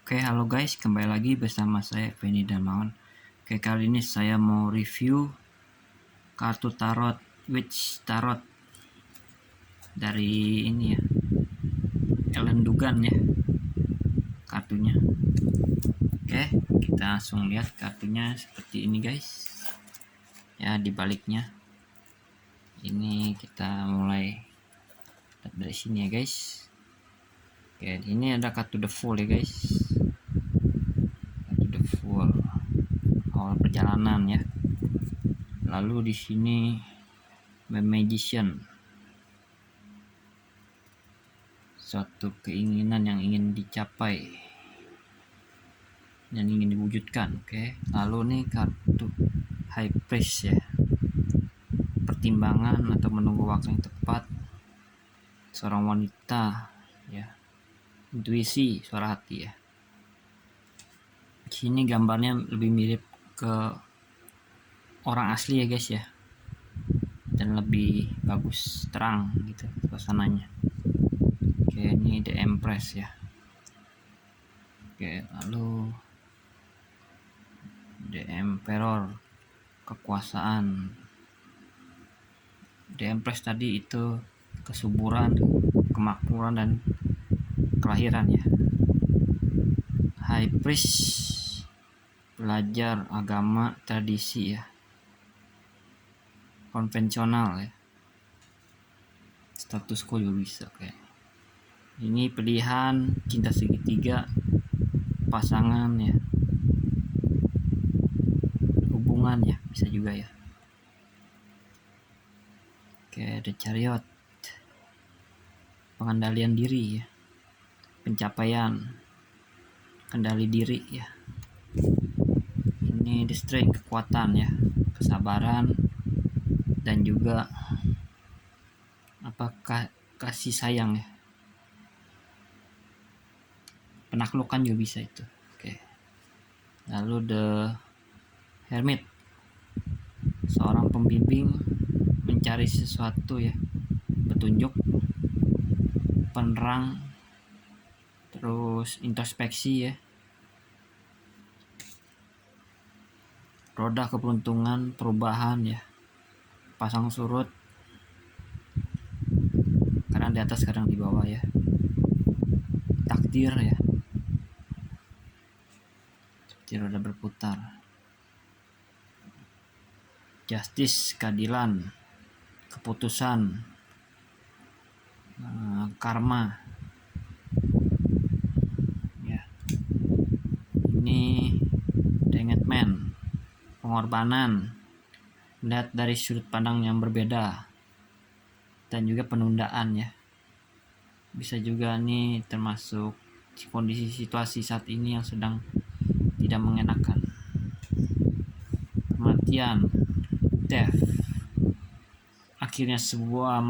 Oke, halo guys, kembali lagi bersama saya Feni Darmawan. Oke, kali ini saya mau review kartu tarot Witch Tarot dari ini ya, Ellen Dugan ya kartunya. Oke, kita langsung lihat kartunya seperti ini guys. Ya, di baliknya ini kita mulai dari sini ya guys. Oke, ini ada kartu The Fool ya guys. Kartu The Fool awal perjalanan ya. Lalu di sini The Magician, suatu keinginan yang ingin dicapai yang ingin diwujudkan. Oke, lalu nih kartu High Priest ya, pertimbangan atau menunggu waktu yang tepat, seorang wanita ya, intuisi, suara hati ya. Sini gambarnya lebih mirip ke orang asli ya guys ya, dan lebih bagus, terang gitu suasananya. Oke, ini The Empress ya. Oke, lalu The Emperor, kekuasaan. The Empress tadi itu kesuburan, kemakmuran, dan kelahiran ya. High Priest, belajar agama, tradisi ya, konvensional ya, status quo juga bisa kayak. Ini pilihan, cinta segitiga, pasangan ya, hubungan ya, bisa juga ya. Oke, The Chariot, pengendalian diri ya, pencapaian, kendali diri ya. Ini The Strength, kekuatan ya, kesabaran, dan juga apakah kasih sayang ya, penaklukan juga bisa itu. Oke, lalu The Hermit, seorang pembimbing mencari sesuatu ya, petunjuk, penerang, terus introspeksi ya. Roda keberuntungan, perubahan ya, pasang surut, kadang di atas kadang di bawah ya, takdir ya, seperti roda berputar. Justice, keadilan, keputusan, karma ya. Ini The Hanged Man, pengorbanan, melihat dari sudut pandang yang berbeda, dan juga penundaan ya. Bisa juga nih termasuk kondisi situasi saat ini yang sedang tidak mengenakan. Kematian, death, akhirnya sebuah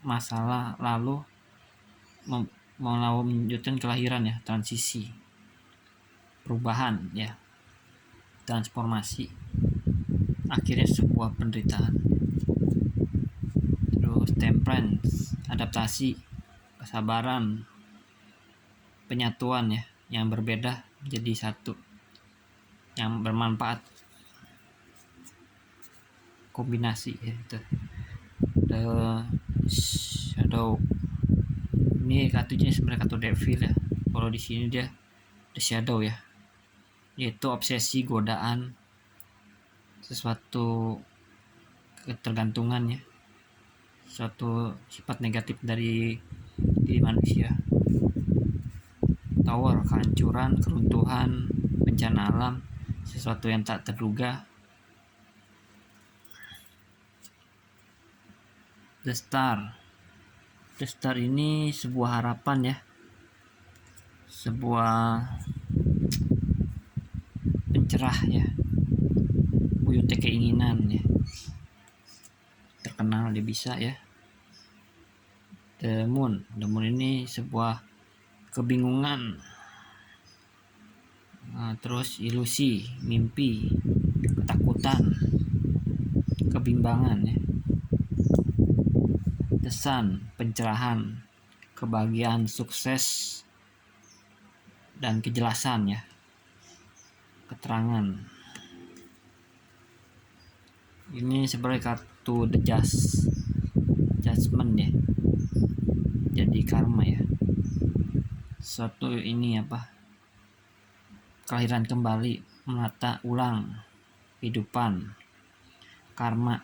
masalah lalu melanjutkan kelahiran ya, transisi, perubahan ya, transformasi, akhirnya sebuah penderitaan. Terus Temperance, adaptasi, kesabaran, penyatuan ya, yang berbeda jadi satu, yang bermanfaat, kombinasi ya itu. The Shadow, ini kartunya sebenarnya kartu Devil ya. Kalau di sini dia The Shadow ya, yaitu obsesi, godaan, sesuatu ketergantungan ya, suatu sifat negatif dari diri manusia. Tower, kehancuran, keruntuhan, bencana alam, sesuatu yang tak terduga. The Star ini sebuah harapan ya, sebuah pencerah ya, wujudnya keinginan ya, terkenal dia bisa ya. The Moon ini sebuah kebingungan, terus ilusi, mimpi, ketakutan, kebimbangan ya. The Sun, pencerahan, kebahagiaan, sukses, dan kejelasan ya, keterangan. Ini sebagai kartu the judgment ya, jadi karma ya, suatu ini apa, kelahiran kembali, menata ulang kehidupan, karma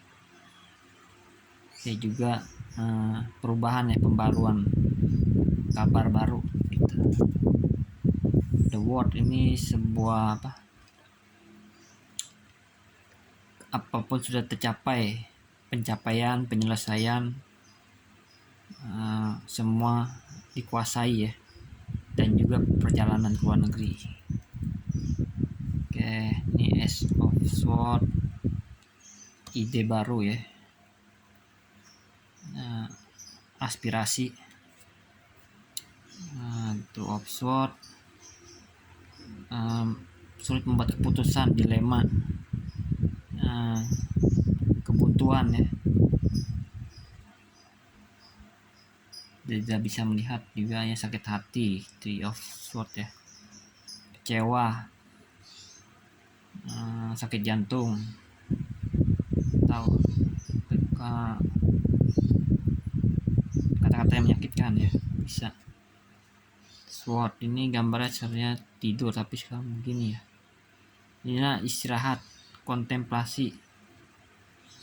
ya, juga perubahan ya, pembaruan, kabar baru gitu. The World ini sebuah apa, apapun sudah tercapai, pencapaian, penyelesaian, semua dikuasai ya, dan juga perjalanan ke luar negeri. Oke, ini Ace of Swords, ide baru ya, aspirasi. Two of Swords, sulit membuat keputusan, dilema, kebuntuan ya, tidak bisa melihat juga ya, sakit hati. Three of Swords ya, kecewa, sakit jantung, tahu kata-kata yang menyakitkan ya, bisa. Sword ini gambarnya sebenarnya tidur, tapi sekarang begini ya, ini istirahat, kontemplasi,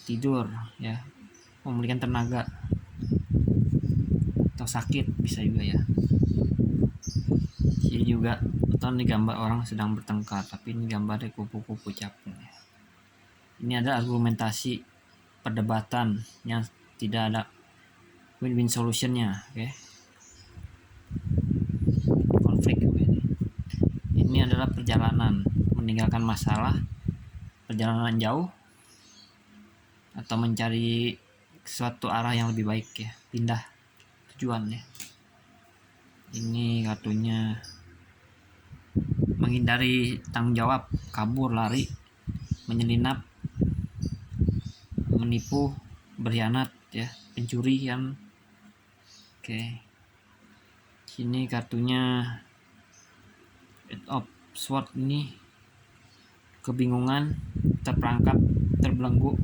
tidur ya, memulihkan tenaga, atau sakit bisa juga ya. Ini juga atau ini gambar orang sedang bertengkar, tapi ini gambarnya kupu-kupu capung ya. Ini ada argumentasi, perdebatan yang tidak ada win-win solutionnya, oke. Konflik ini adalah perjalanan, meninggalkan masalah, perjalanan jauh, atau mencari suatu arah yang lebih baik ya, pindah tujuan ya. Ini kartunya menghindari tanggung jawab, kabur, lari, menyelinap, menipu, berkhianat ya, pencurian. Oke. Sini kartunya Eight of Swords, ini kebingungan, terperangkap, terbelenggu,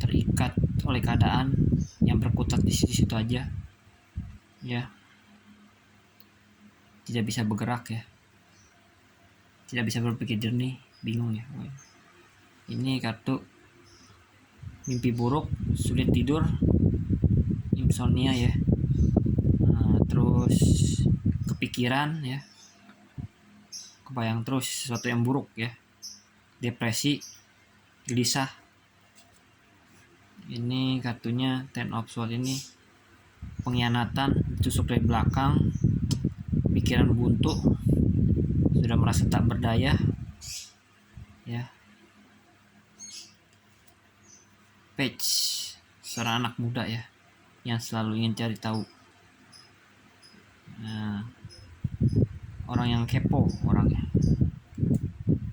terikat oleh keadaan yang berkutat di situ aja ya, tidak bisa bergerak ya, tidak bisa berpikir jernih, bingung ya. Ini kartu mimpi buruk, sulit tidur, insomnia ya, terus kepikiran ya, kebayang terus sesuatu yang buruk ya, depresi, gelisah. Ini kartunya Ten of Swords, ini pengkhianatan, tusuk dari belakang, pikiran buntu, sudah merasa tak berdaya ya. Page, seorang anak muda ya, yang selalu ingin cari tahu. Orang yang kepo orangnya.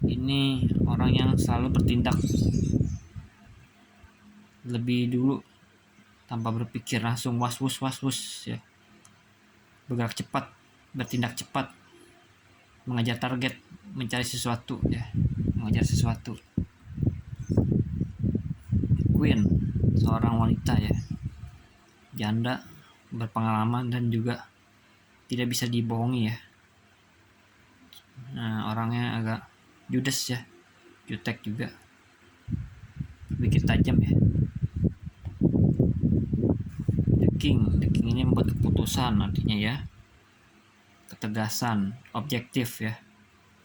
Ini orang yang selalu bertindak lebih dulu tanpa berpikir, langsung was-was ya, bergerak cepat, bertindak cepat, mengejar target, mencari sesuatu ya, mengejar sesuatu. Queen, seorang wanita ya, janda, berpengalaman, dan juga tidak bisa dibohongi ya. Orangnya agak judes ya, jutek juga, berpikir tajam ya. The King ini membuat keputusan, artinya ya, ketegasan, objektif ya,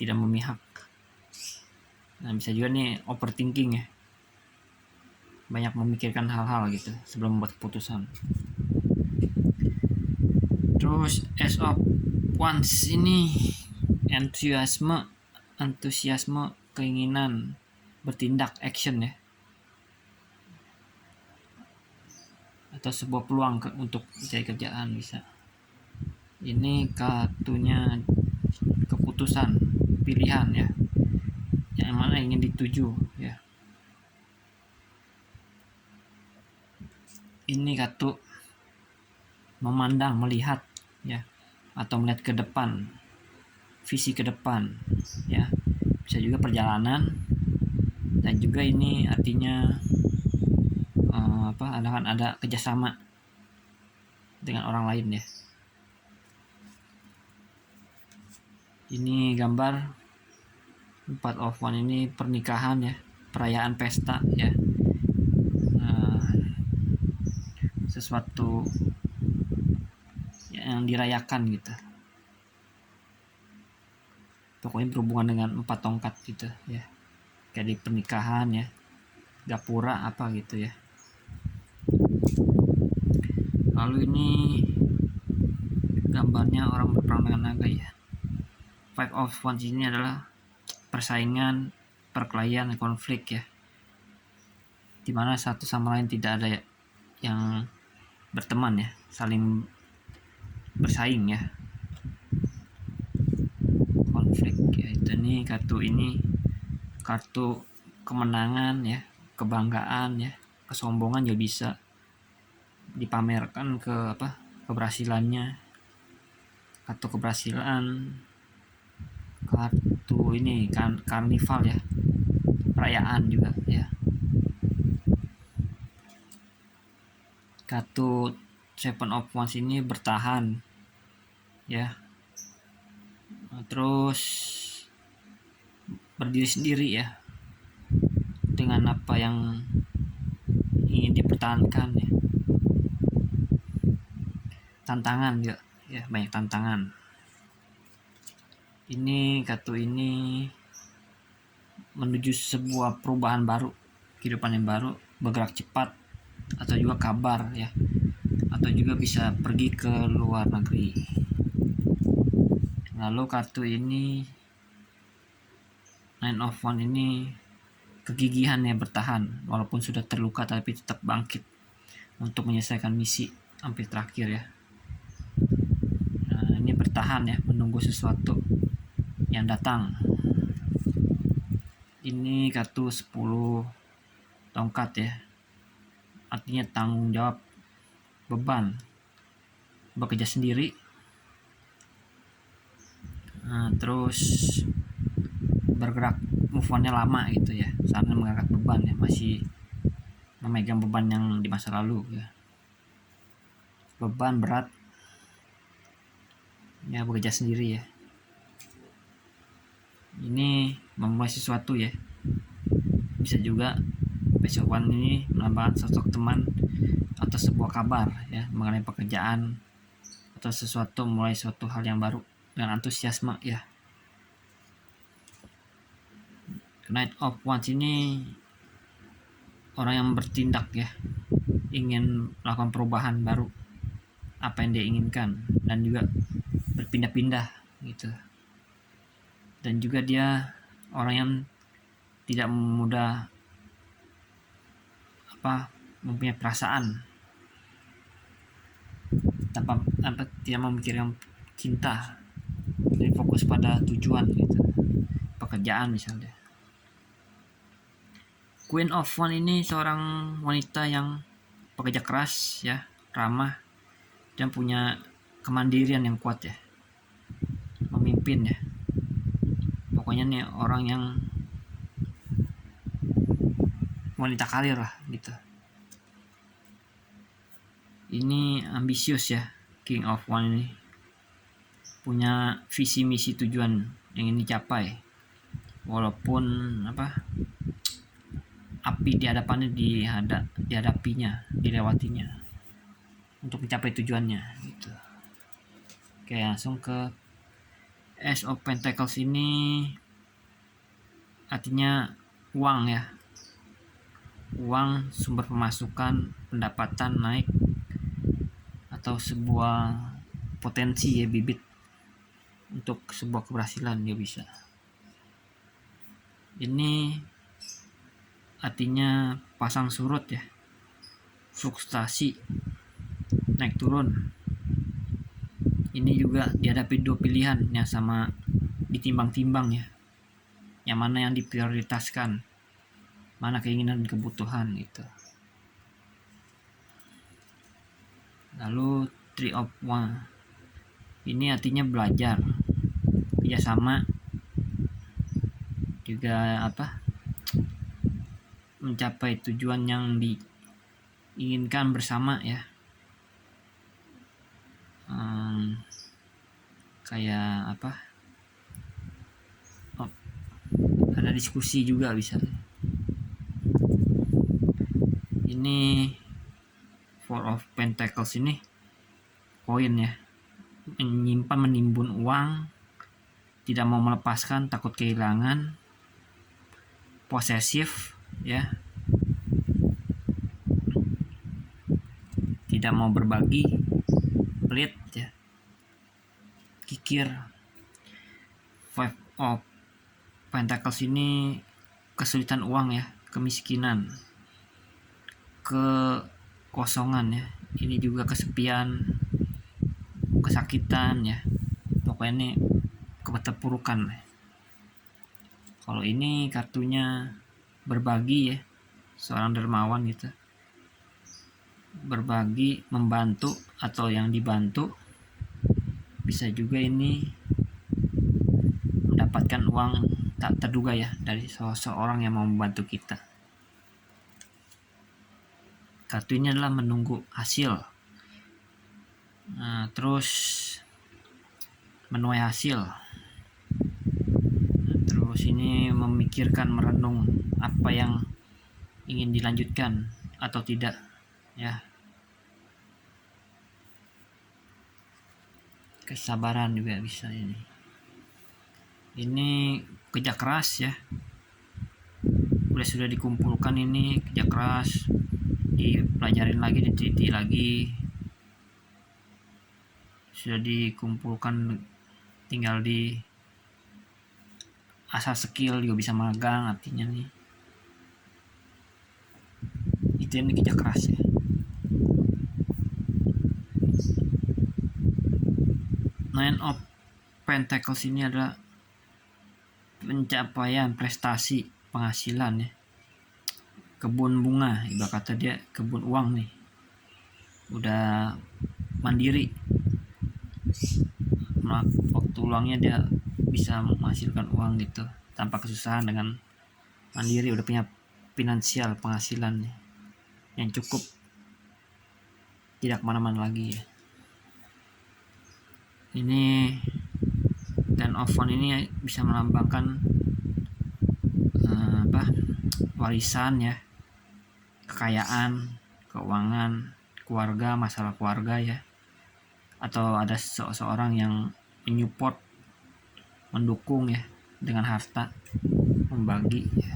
tidak memihak. Bisa juga nih overthinking ya, banyak memikirkan hal-hal gitu sebelum membuat keputusan. Terus Ace of Wands ini antusiasme, keinginan bertindak, action ya, atau sebuah peluang untuk mencari kerjaan bisa. Ini kartunya keputusan, pilihan ya, yang mana ingin dituju ya. Ini kartu memandang, melihat ya, atau melihat ke depan, visi ke depan ya, bisa juga perjalanan, dan juga ini artinya ada kerjasama dengan orang lain ya. Ini gambar 4 of One ini pernikahan ya, perayaan pesta ya, sesuatu yang dirayakan gitu, pokoknya berhubungan dengan 4 tongkat gitu ya, kayak di pernikahan ya, gapura apa gitu ya. Lalu ini gambarnya orang berperang dengan naga ya. Five of Wands ini adalah persaingan, perkelahian, konflik ya, dimana satu sama lain tidak ada yang berteman ya, saling bersaing ya, konflik ya. Itu nih kartu ini kartu kemenangan ya, kebanggaan ya, kesombongan juga bisa dipamerkan ke keberhasilannya, kartu keberhasilan, kartu ini kan karnival ya, perayaan juga ya, kartu Seven of Wands ini bertahan ya, terus berdiri sendiri ya, dengan apa yang ingin dipertahankan ya, tantangan juga ya, banyak tantangan. Ini kartu ini menuju sebuah perubahan baru, kehidupan yang baru, bergerak cepat, atau juga kabar ya, atau juga bisa pergi ke luar negeri. Lalu kartu ini Nine of Wands ini kegigihan ya, bertahan walaupun sudah terluka tapi tetap bangkit untuk menyelesaikan misi sampai terakhir ya. Nah, ini bertahan ya, menunggu sesuatu yang datang. Ini kartu 10 tongkat ya, artinya tanggung jawab, beban, bekerja sendiri. Nah, terus bergerak, move on-nya lama gitu ya, sambil mengangkat beban ya, masih memegang beban yang di masa lalu ya, beban berat ya, bekerja sendiri ya. Ini memulai sesuatu ya, bisa juga besokan ini melambangkan sosok teman atau sebuah kabar ya, mengenai pekerjaan atau sesuatu, mulai suatu hal yang baru dengan antusiasme ya. Knight of Wands ini orang yang bertindak ya, ingin melakukan perubahan baru, apa yang dia inginkan, dan juga berpindah-pindah gitu. Dan juga dia orang yang tidak mudah mempunyai perasaan, tidak memikirkan cinta, jadi fokus pada tujuan gitu, pekerjaan misalnya. Queen of Wands ini seorang wanita yang pekerja keras ya, ramah, dan punya kemandirian yang kuat ya, memimpin ya, pokoknya nih orang yang wanita karir lah gitu. Ini ambisius ya, King of Wands ini punya visi misi tujuan yang ingin dicapai, walaupun api di hadapannya dihadapinya, dilewatinya untuk mencapai tujuannya gitu. Oke, langsung ke Ace of Pentacles. Ini artinya uang ya, uang, sumber pemasukan, pendapatan naik, atau sebuah potensi ya, bibit untuk sebuah keberhasilan dia bisa. Ini artinya pasang surut ya, fluktuasi, naik turun. Ini juga dihadapi dua pilihan yang sama, ditimbang-timbang ya, yang mana yang diprioritaskan, mana keinginan dan kebutuhan gitu. Lalu Three of Wands ini artinya belajar, kerjasama, juga mencapai tujuan yang diinginkan bersama ya. Kayak ada diskusi juga bisa. Ini Four of Pentacles ini koin ya, menyimpan menimbun uang, tidak mau melepaskan, takut kehilangan, posesif ya, tidak mau berbagi, pelit ya, kikir. Five of Pentacles ini kesulitan uang ya, kemiskinan, kekosongan ya, ini juga kesepian, kesakitan ya, pokoknya ini keterpurukan. Kalau ini kartunya berbagi ya, seorang dermawan gitu, berbagi, membantu atau yang dibantu. Bisa juga ini mendapatkan uang tak terduga ya dari seseorang yang mau membantu kita. Kartu ini adalah menunggu hasil. Nah, terus menuai hasil. Nah, terus ini memikirkan, merenung apa yang ingin dilanjutkan atau tidak ya. Kesabaran juga bisa ini. Ini kerja keras ya. Sudah dikumpulkan ini, kerja keras, dipelajarin lagi, diteliti lagi, sudah dikumpulkan, tinggal di asal skill, juga bisa magang artinya nih. Itu yang kerja keras ya. Nine of Pentacles ini adalah pencapaian, prestasi, penghasilan ya. Kebun bunga, ibarat kata dia kebun uang nih, udah mandiri, waktu luangnya dia bisa menghasilkan uang gitu tanpa kesusahan, dengan mandiri, udah punya finansial, penghasilan yang cukup, tidak kemana-mana lagi ya. Ini Ten of Wands ini bisa melambangkan warisan ya, kekayaan, keuangan, keluarga, masalah keluarga ya, atau ada seseorang yang menyupport, mendukung ya dengan harta, membagi ya.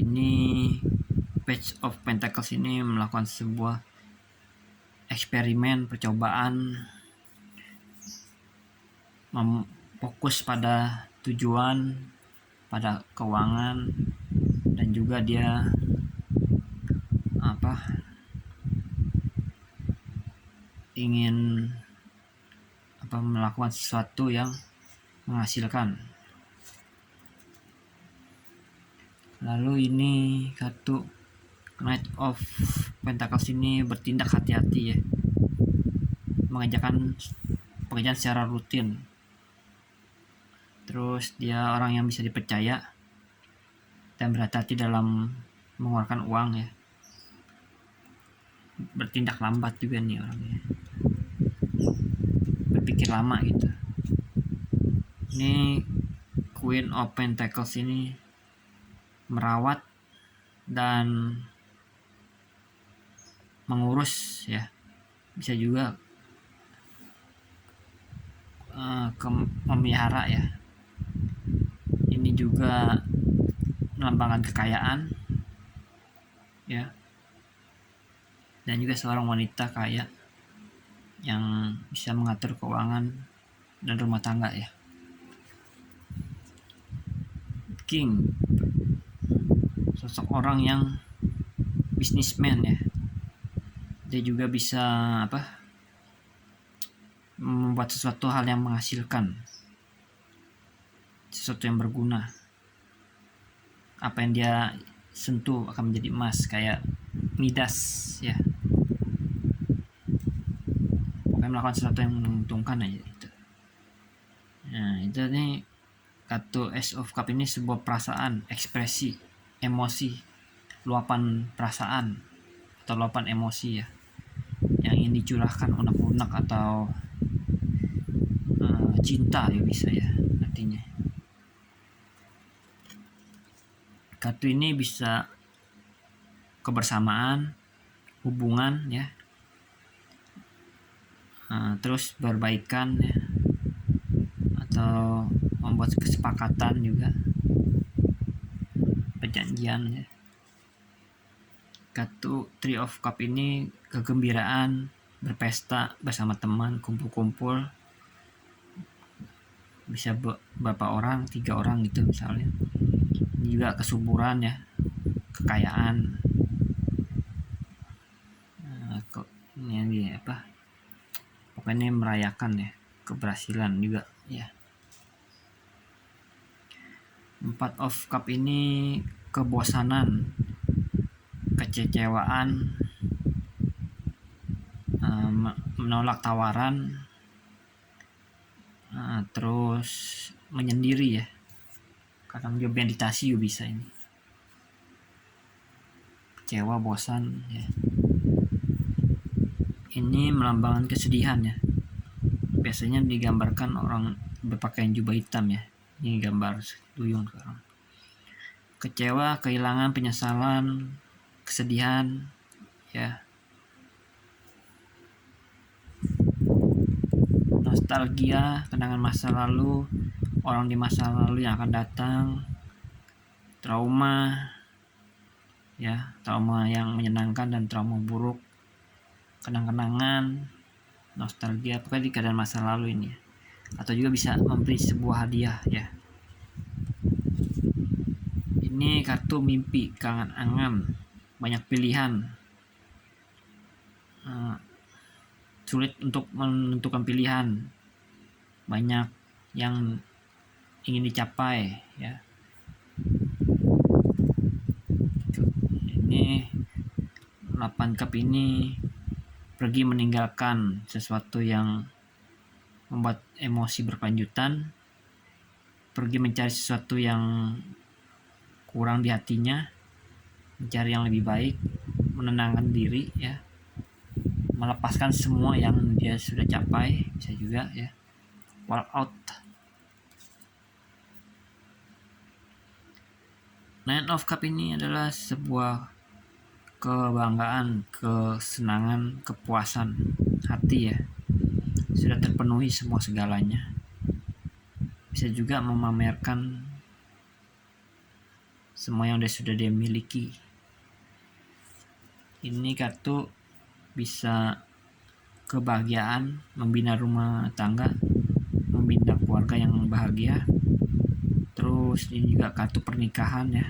Ini Page of Pentacles ini melakukan sebuah eksperimen, percobaan, fokus pada tujuan, pada keuangan, dan juga dia ingin melakukan sesuatu yang menghasilkan. Lalu ini kartu Knight of Pentacles ini bertindak hati-hati ya, mengerjakan pekerjaan secara rutin. Terus dia orang yang bisa dipercaya dan berhati-hati dalam mengeluarkan uang ya. Bertindak lambat juga nih orangnya, berpikir lama gitu. Ini Queen of Pentacles ini merawat dan mengurus ya, bisa juga memelihara ya. Ini juga melambangkan kekayaan ya, dan juga seorang wanita kaya yang bisa mengatur keuangan dan rumah tangga ya. King, sosok orang yang bisnismen ya, dia juga bisa membuat sesuatu hal yang menghasilkan, sesuatu yang berguna. Apa yang dia sentuh akan menjadi emas, kayak Midas ya. Pokoknya melakukan sesuatu yang menguntungkan aja gitu. Nah, itu nih kartu Ace of Cup ini sebuah perasaan, ekspresi, emosi, luapan perasaan atau luapan emosi ya, yang ingin dicurahkan unek-unek atau cinta ya bisa ya artinya. Kartu ini bisa kebersamaan, hubungan ya, terus berbaikan ya, atau membuat kesepakatan juga, perjanjian ya. Kartu Three of Cup ini kegembiraan, berpesta bersama teman, kumpul-kumpul, bisa berapa orang, 3 orang gitu misalnya. Ini juga kesuburan ya, kekayaan, ini apa, pokoknya merayakan ya, keberhasilan juga ya. 4 of Cup ini kebosanan, kecewaan, menolak tawaran, terus menyendiri ya, kadang juga meditasi juga bisa ini, kecewa, bosan ya. Ini melambangkan kesedihan ya, biasanya digambarkan orang berpakaian jubah hitam ya. Ini gambar duyung sekarang. Kecewa, kehilangan, penyesalan, kesedihan ya. Nostalgia, kenangan masa lalu, orang di masa lalu yang akan datang. Trauma ya, trauma yang menyenangkan dan trauma buruk, kenang-kenangan, nostalgia, pokoknya di keadaan masa lalu ini ya. Atau juga bisa memberi sebuah hadiah ya. Ini kartu mimpi, kangen-angan, banyak pilihan, sulit untuk menentukan pilihan, banyak yang ingin dicapai ya. Ini 8 cup ini pergi meninggalkan sesuatu yang membuat emosi berkelanjutan, pergi mencari sesuatu yang kurang di hatinya, mencari yang lebih baik, menenangkan diri ya, melepaskan semua yang dia sudah capai, bisa juga ya, walk out. Nine of Cup ini adalah sebuah kebanggaan, kesenangan, kepuasan hati ya, sudah terpenuhi semua segalanya. Bisa juga memamerkan semua yang sudah dia miliki. Ini kartu bisa kebahagiaan, membina rumah tangga, membina keluarga yang bahagia. Terus ini juga kartu pernikahan ya,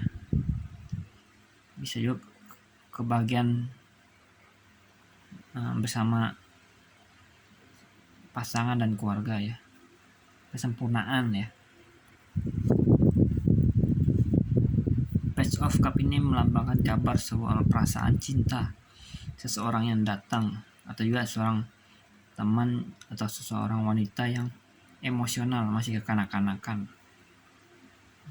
bisa juga kebahagiaan bersama pasangan dan keluarga ya, kesempurnaan ya. Page of Cup ini melambangkan kabar soal perasaan cinta seseorang yang datang, atau juga seorang teman atau seseorang wanita yang emosional, masih kekanak-kanakan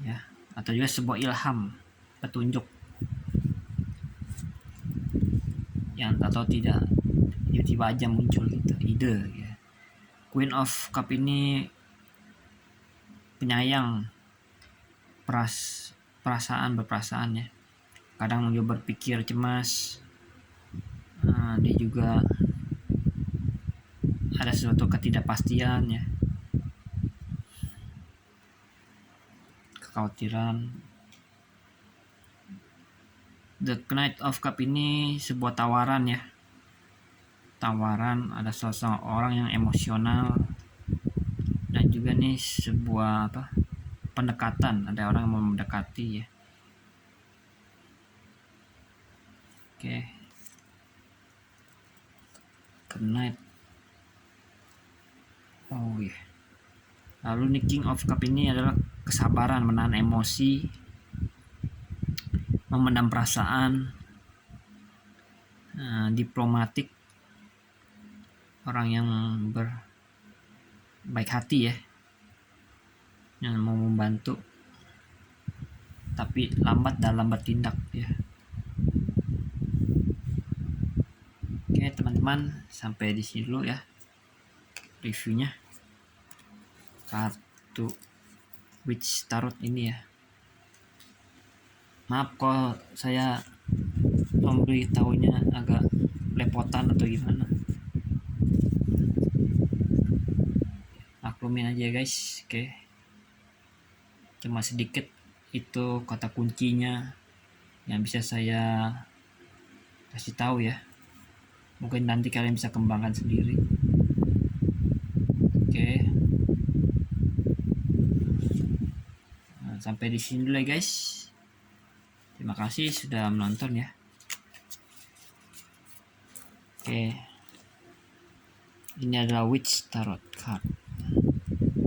ya, atau juga sebuah ilham, petunjuk yang atau tidak tiba-tiba aja muncul gitu, ide ya. Queen of Cup ini penyayang, berperasaan ya, kadang dia berpikir cemas, dia juga ada suatu ketidakpastian ya, kekhawatiran. The Knight of Cup ini sebuah tawaran ya, tawaran, ada seseorang yang emosional, dan juga nih sebuah pendekatan, ada orang yang mau mendekati ya. Oke. Knight. Oh ya. Lalu nih King of Cup ini adalah kesabaran, menahan emosi, memendam perasaan, diplomatik, orang yang berbaik hati ya. yang mau membantu, tapi lambat dalam bertindak ya. Oke teman-teman, sampai di sini dulu ya reviewnya kartu Witch Tarot ini ya. Maaf kalau saya memberitahunya agak lepotan atau gimana, maklumin aja guys. Oke, cuma sedikit itu kata kuncinya yang bisa saya kasih tahu ya, mungkin nanti kalian bisa kembangkan sendiri. Oke, nah, sampai di sini dulu ya guys. Terima kasih sudah menonton ya. Oke, ini adalah Witch Tarot card.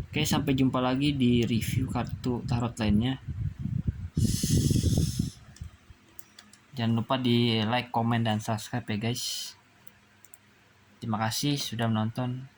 Oke, sampai jumpa lagi di review kartu tarot lainnya. Jangan lupa di like, comment, dan subscribe ya guys. Terima kasih sudah menonton.